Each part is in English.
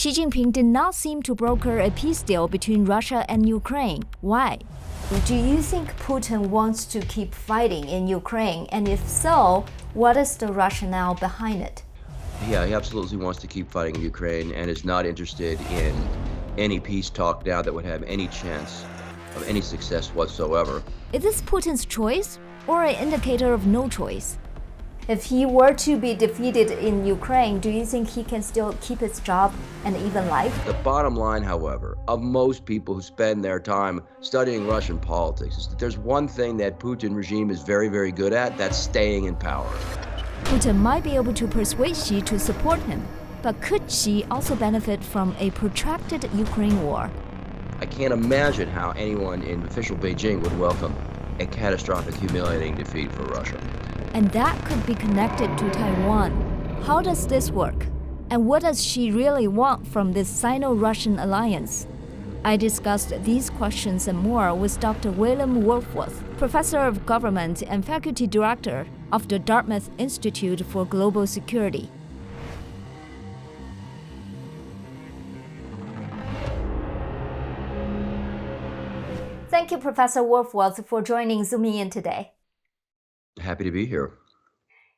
Xi Jinping did not seem to broker a peace deal between Russia and Ukraine. Why? Do you think Putin wants to keep fighting in Ukraine? And if so, what is the rationale behind it? Yeah, he absolutely wants to keep fighting in Ukraine and is not interested in any peace talk now that would have any chance of any success whatsoever. Is this Putin's choice or an indicator of no choice? If he were to be defeated in Ukraine, do you think he can still keep his job and even life? The bottom line, however, of most people who spend their time studying Russian politics is that there's one thing that Putin regime is very, very good at, that's staying in power. Putin might be able to persuade Xi to support him, but could Xi also benefit from a protracted Ukraine war? I can't imagine how anyone in official Beijing would welcome a catastrophic, humiliating defeat for Russia. And that could be connected to Taiwan. How does this work? And what does Xi really want from this Sino-Russian alliance? I discussed these questions and more with Dr. Wohlforth, Professor of Government and Faculty Director of the Dartmouth Institute for Global Security. Thank you, Professor Wohlforth, for joining Zooming In today. Happy to be here.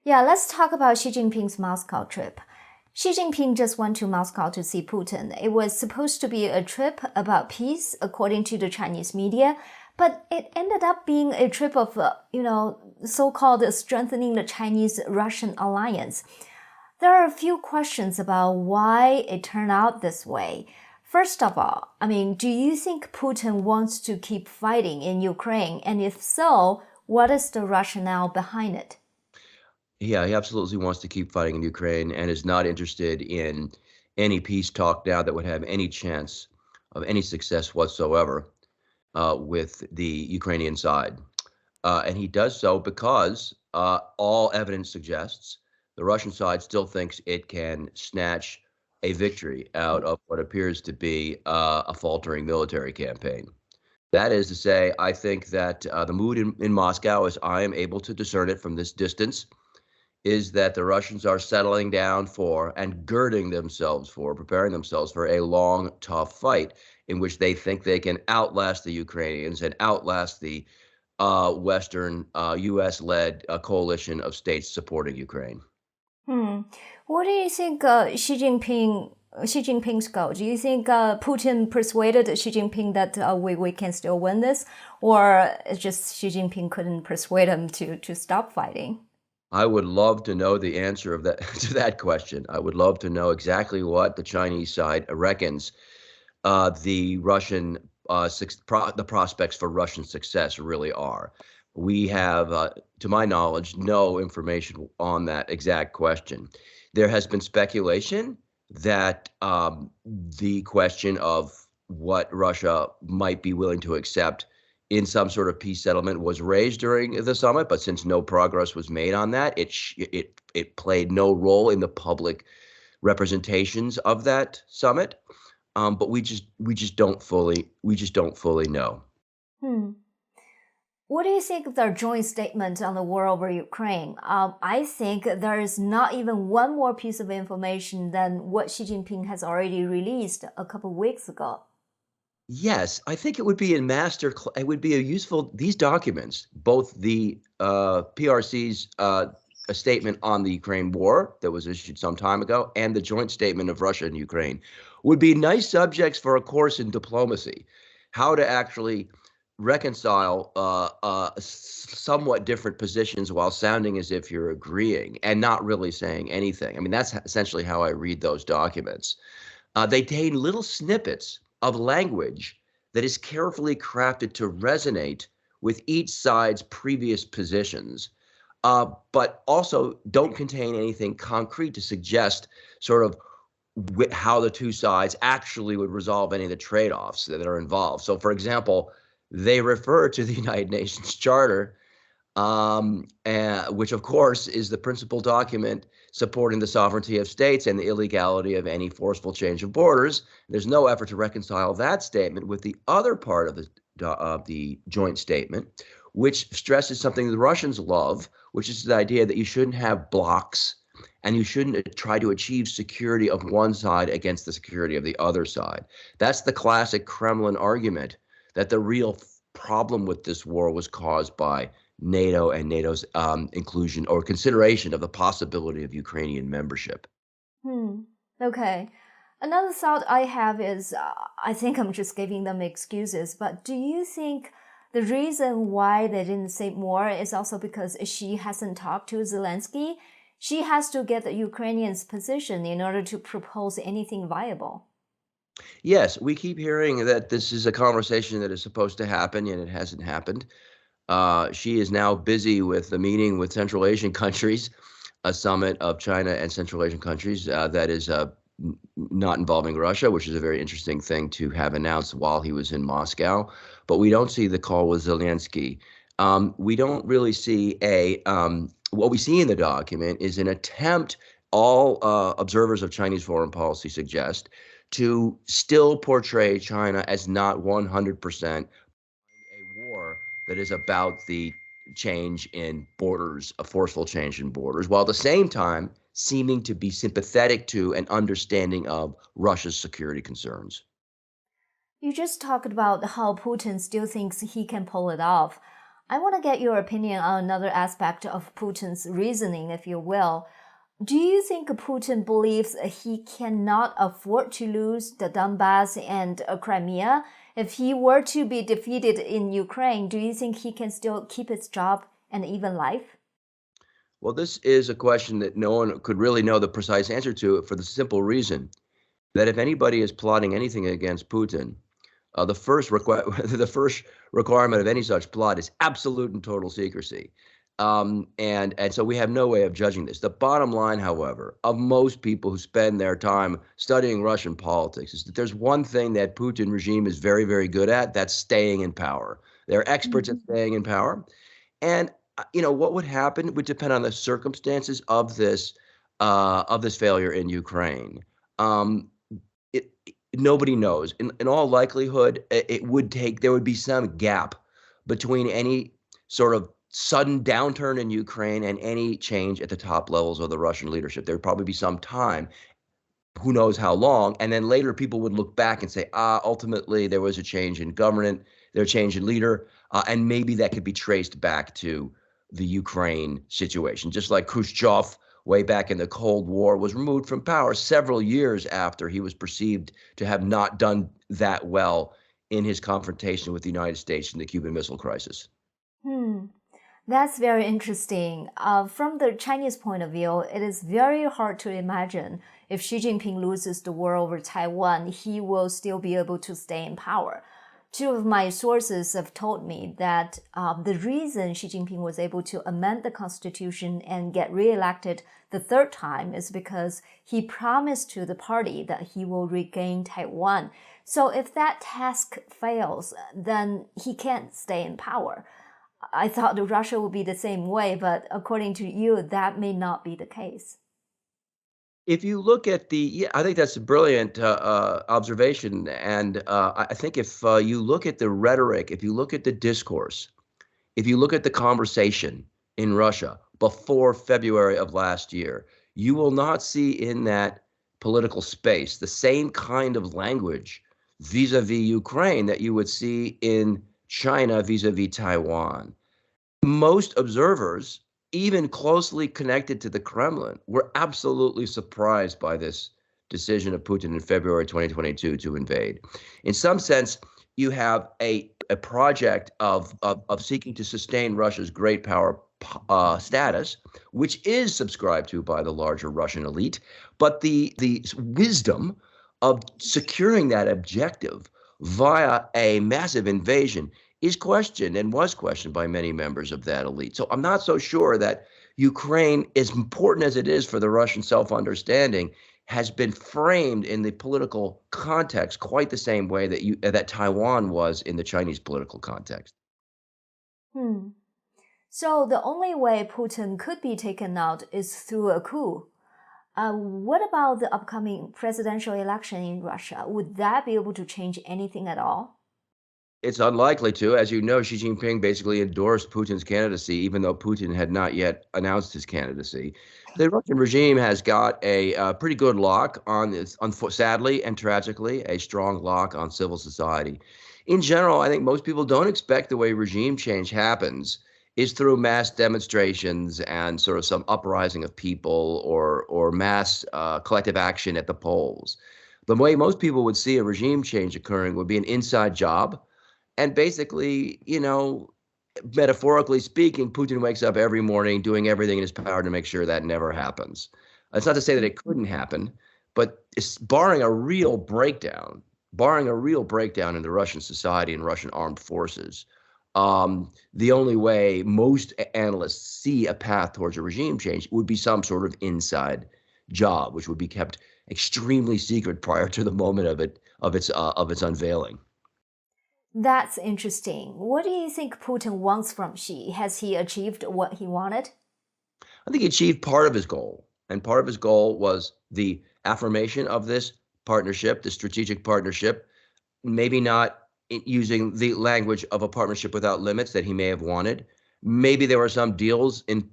Yeah, let's talk about Xi Jinping's Moscow trip. Xi Jinping just went to Moscow to see Putin. It was supposed to be a trip about peace, according to the Chinese media, but it ended up being a trip of, so-called strengthening the Chinese-Russian alliance. There are a few questions about why it turned out this way. First of all, do you think Putin wants to keep fighting in Ukraine? And if so, what is the rationale behind it? Yeah, he absolutely wants to keep fighting in Ukraine and is not interested in any peace talk now that would have any chance of any success whatsoever with the Ukrainian side. And he does so because all evidence suggests the Russian side still thinks it can snatch a victory out of what appears to be a faltering military campaign. That is to say, I think that the mood in Moscow, as I am able to discern it from this distance, is that the Russians are settling down for and girding themselves for, preparing themselves for a long, tough fight in which they think they can outlast the Ukrainians and outlast the Western U.S.-led coalition of states supporting Ukraine. What do you think Xi Jinping's goal? Do you think Putin persuaded Xi Jinping that we can still win this? Or it's just Xi Jinping couldn't persuade him to stop fighting? I would love to know the answer of that to that question. I would love to know exactly what the Chinese side reckons the Russian the prospects for Russian success really are. We have, to my knowledge, no information on that exact question. There has been speculation that the question of what Russia might be willing to accept in some sort of peace settlement was raised during the summit, but since no progress was made on that, it played no role in the public representations of that summit. But we just don't fully know. What do you think of their joint statement on the war over Ukraine? I think there is not even one more piece of information than what Xi Jinping has already released a couple of weeks ago. Yes, I think it would be these documents, both the PRC's a statement on the Ukraine war that was issued some time ago and the joint statement of Russia and Ukraine would be nice subjects for a course in diplomacy, how to actually reconcile somewhat different positions while sounding as if you're agreeing and not really saying anything. That's essentially how I read those documents. They contain little snippets of language that is carefully crafted to resonate with each side's previous positions, but also don't contain anything concrete to suggest sort of how the two sides actually would resolve any of the trade-offs that are involved. So, for example, they refer to the United Nations Charter, which, of course, is the principal document supporting the sovereignty of states and the illegality of any forceful change of borders. There's no effort to reconcile that statement with the other part of the joint statement, which stresses something the Russians love, which is the idea that you shouldn't have blocs and you shouldn't try to achieve security of one side against the security of the other side. That's the classic Kremlin argument, that the real problem with this war was caused by NATO and NATO's inclusion or consideration of the possibility of Ukrainian membership. Okay. Another thought I have is I think I'm just giving them excuses, but do you think the reason why they didn't say more is also because she hasn't talked to Zelensky? She has to get the Ukrainians' position in order to propose anything viable. Yes, we keep hearing that this is a conversation that is supposed to happen, and it hasn't happened. She is now busy with a meeting with Central Asian countries, a summit of China and Central Asian countries that is not involving Russia, which is a very interesting thing to have announced while he was in Moscow. But we don't see the call with Zelensky. We don't really see what we see in the document is an attempt, all observers of Chinese foreign policy suggest, to still portray China as not 100% a war that is about the change in borders, a forceful change in borders, while at the same time seeming to be sympathetic to and understanding of Russia's security concerns. You just talked about how Putin still thinks he can pull it off. I want to get your opinion on another aspect of Putin's reasoning, if you will. Do you think Putin believes he cannot afford to lose the Donbass and Crimea? If he were to be defeated in Ukraine, do you think he can still keep his job and even life? Well, this is a question that no one could really know the precise answer to, for the simple reason that if anybody is plotting anything against Putin, the first the first requirement of any such plot is absolute and total secrecy. And so we have no way of judging this. The bottom line, however, of most people who spend their time studying Russian politics is that there's one thing that Putin regime is very, very good at. That's staying in power. They're experts at staying in power. And what would happen would depend on the circumstances of this failure in Ukraine. Nobody knows. In all likelihood, there would be some gap between any sort of sudden downturn in Ukraine and any change at the top levels of the Russian leadership. There would probably be some time, who knows how long, and then later people would look back and say, ultimately there was a change in government, there was a change in leader, and maybe that could be traced back to the Ukraine situation. Just like Khrushchev, way back in the Cold War, was removed from power several years after he was perceived to have not done that well in his confrontation with the United States in the Cuban Missile Crisis. That's very interesting. From the Chinese point of view, it is very hard to imagine if Xi Jinping loses the war over Taiwan, he will still be able to stay in power. Two of my sources have told me that the reason Xi Jinping was able to amend the constitution and get reelected the third time is because he promised to the party that he will regain Taiwan. So if that task fails, then he can't stay in power. I thought Russia would be the same way, but according to you, that may not be the case. If you look at I think that's a brilliant observation. And I think if you look at the rhetoric, if you look at the discourse, if you look at the conversation in Russia before February of last year, you will not see in that political space the same kind of language vis-a-vis Ukraine that you would see in China vis-a-vis Taiwan. Most observers, even closely connected to the Kremlin, were absolutely surprised by this decision of Putin in February 2022 to invade. In some sense, you have a project of seeking to sustain Russia's great power status, which is subscribed to by the larger Russian elite, but the wisdom of securing that objective via a massive invasion is questioned and was questioned by many members of that elite. So I'm not so sure that Ukraine, as important as it is for the Russian self-understanding, has been framed in the political context quite the same way that Taiwan was in the Chinese political context. So the only way Putin could be taken out is through a coup. What about the upcoming presidential election in Russia? Would that be able to change anything at all? It's unlikely to. As you know, Xi Jinping basically endorsed Putin's candidacy, even though Putin had not yet announced his candidacy. The Russian regime has got a pretty good lock on this, sadly and tragically, a strong lock on civil society. In general, I think most people don't expect the way regime change happens is through mass demonstrations and sort of some uprising of people or mass collective action at the polls. The way most people would see a regime change occurring would be an inside job and basically, metaphorically speaking, Putin wakes up every morning doing everything in his power to make sure that never happens. It's not to say that it couldn't happen, but it's barring a real breakdown in the Russian society and Russian armed forces, the only way most analysts see a path towards a regime change would be some sort of inside job, which would be kept extremely secret prior to the moment of its unveiling. That's interesting. What do you think Putin wants from Xi? Has he achieved what he wanted? I think he achieved part of his goal. And part of his goal was the affirmation of this partnership, the strategic partnership, maybe not using the language of a partnership without limits that he may have wanted. Maybe there were some deals in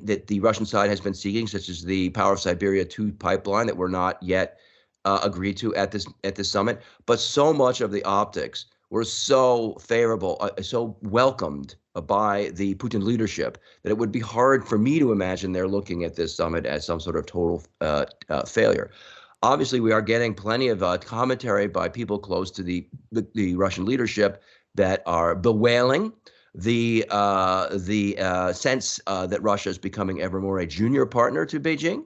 that the Russian side has been seeking, such as the Power of Siberia 2 pipeline that were not yet agreed to at this summit. But so much of the optics were so favorable, so welcomed by the Putin leadership that it would be hard for me to imagine they're looking at this summit as some sort of total failure. Obviously, we are getting plenty of commentary by people close to the Russian leadership that are bewailing the sense that Russia is becoming ever more a junior partner to Beijing.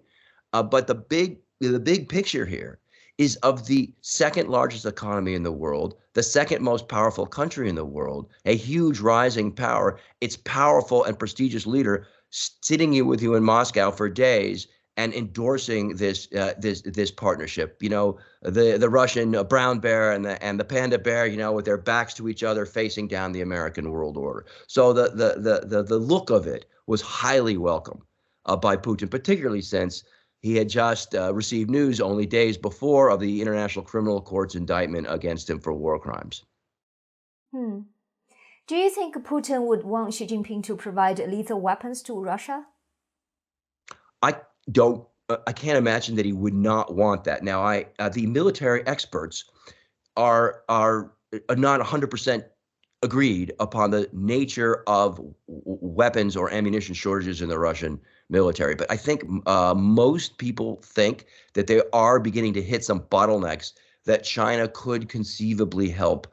But the big picture here is of the second largest economy in the world, the second most powerful country in the world, a huge rising power, its powerful and prestigious leader sitting with you in Moscow for days and endorsing this partnership. The Russian brown bear and the panda bear, with their backs to each other, facing down the American world order. So the look of it was highly welcome by Putin, particularly since he had just received news only days before of the International Criminal Court's indictment against him for war crimes. Do you think Putin would want Xi Jinping to provide lethal weapons to Russia? I can't imagine that he would not want that. Now, the military experts are not 100% agreed upon the nature of weapons or ammunition shortages in the Russian military. But I think most people think that they are beginning to hit some bottlenecks that China could conceivably help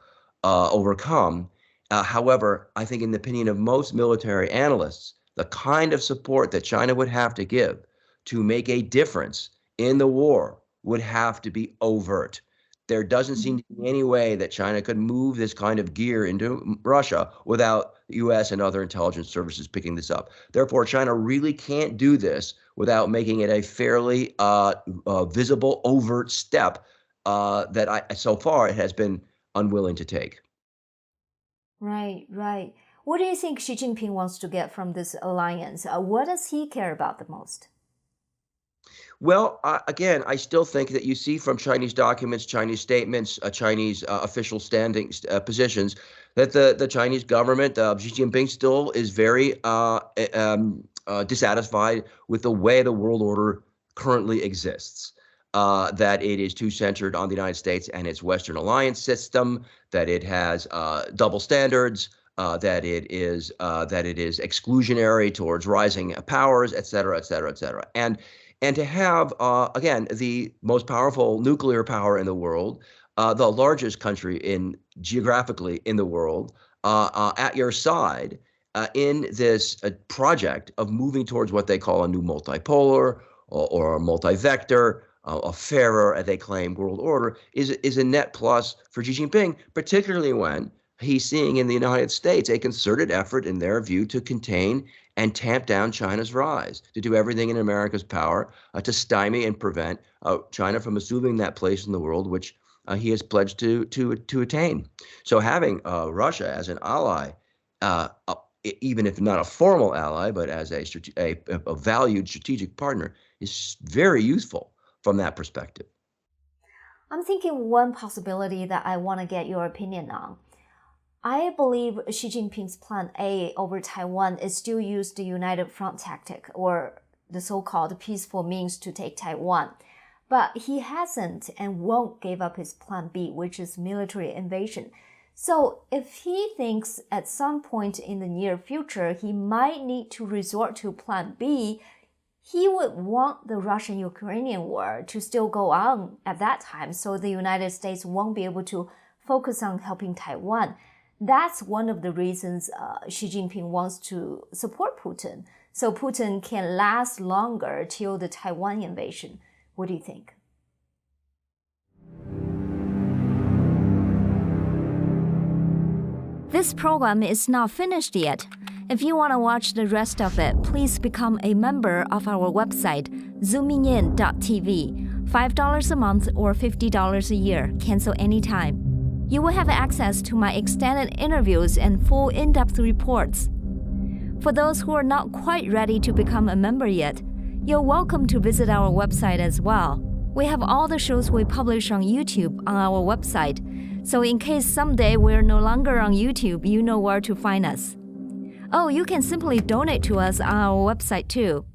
overcome. However, I think in the opinion of most military analysts, the kind of support that China would have to give to make a difference in the war would have to be overt. There doesn't seem to be any way that China could move this kind of gear into Russia without the U.S. and other intelligence services picking this up. Therefore, China really can't do this without making it a fairly visible, overt step that so far it has been unwilling to take. Right. What do you think Xi Jinping wants to get from this alliance? What does he care about the most? Well, again, I still think that you see from Chinese documents, Chinese statements, Chinese official standings, positions, that the Chinese government, Xi Jinping, still is very dissatisfied with the way the world order currently exists. That it is too centered on the United States and its Western alliance system, that it has double standards, that it is exclusionary towards rising powers, et cetera, et cetera, et cetera. And to have, again, the most powerful nuclear power in the world, the largest country geographically in the world, at your side in this project of moving towards what they call a new multipolar or a multi-vector, a fairer, they claim, world order, is a net plus for Xi Jinping, particularly when he's seeing in the United States a concerted effort, in their view, to contain and tamp down China's rise, to do everything in America's power to stymie and prevent China from assuming that place in the world which he has pledged to attain. So having Russia as an ally, even if not a formal ally, but as a valued strategic partner, is very useful from that perspective. I'm thinking one possibility that I want to get your opinion on. I believe Xi Jinping's Plan A over Taiwan is still use the United Front tactic, or the so-called peaceful means to take Taiwan. But he hasn't and won't give up his Plan B, which is military invasion. So if he thinks at some point in the near future he might need to resort to Plan B, he would want the Russian-Ukrainian war to still go on at that time, so the United States won't be able to focus on helping Taiwan. That's one of the reasons Xi Jinping wants to support Putin, so Putin can last longer till the Taiwan invasion. What do you think? This program is not finished yet. If you want to watch the rest of it, please become a member of our website, zoomingin.tv. $5 a month or $50 a year. Cancel anytime. You will have access to my extended interviews and full in-depth reports. For those who are not quite ready to become a member yet, you're welcome to visit our website as well. We have all the shows we publish on YouTube on our website, so in case someday we're no longer on YouTube, you know where to find us. Oh, you can simply donate to us on our website too.